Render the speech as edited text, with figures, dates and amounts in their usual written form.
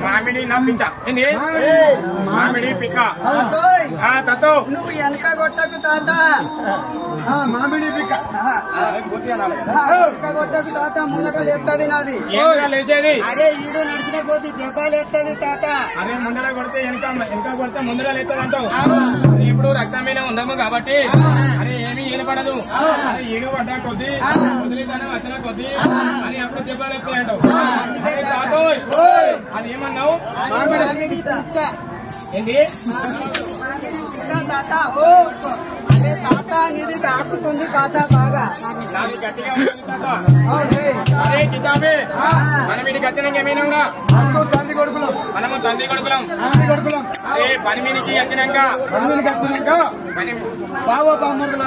మామిడి నా పించ ఏంది మామిడి పిక్క తతో నువ్వు వెనక కొట్టకు తాత మామిడి పిక్క కొట్టకు తాత ముందట లేస్తుంది నాది లేచేది అరే ఈడు నడిచిన పోతే దెబ్బలు ఎత్తది తాత అరే ముందర కొడితే వెనక కొడితే ముందర లేస్తుంది అంటావు ఇప్పుడు రక్తం మీద ఉండము కాబట్టి అరే ఏమి ఈనపడదు ఈడు పడ్డా కొద్ది వదిలితనం వచ్చిన కొద్ది అని అప్పుడు దెబ్బలు ఎత్తాయి అంటావు అది ఏమన్నావు ఏంటి తాత అనేది తాకుతుంది తాత బాగా నాది గట్టిగా అరే కితాబే మనం వీడికి వచ్చినాక ఏమైనా మనము తండ్రి కొడుకులం అరే పని మీనికి వచ్చినాక బాబా బామ్మూర్ల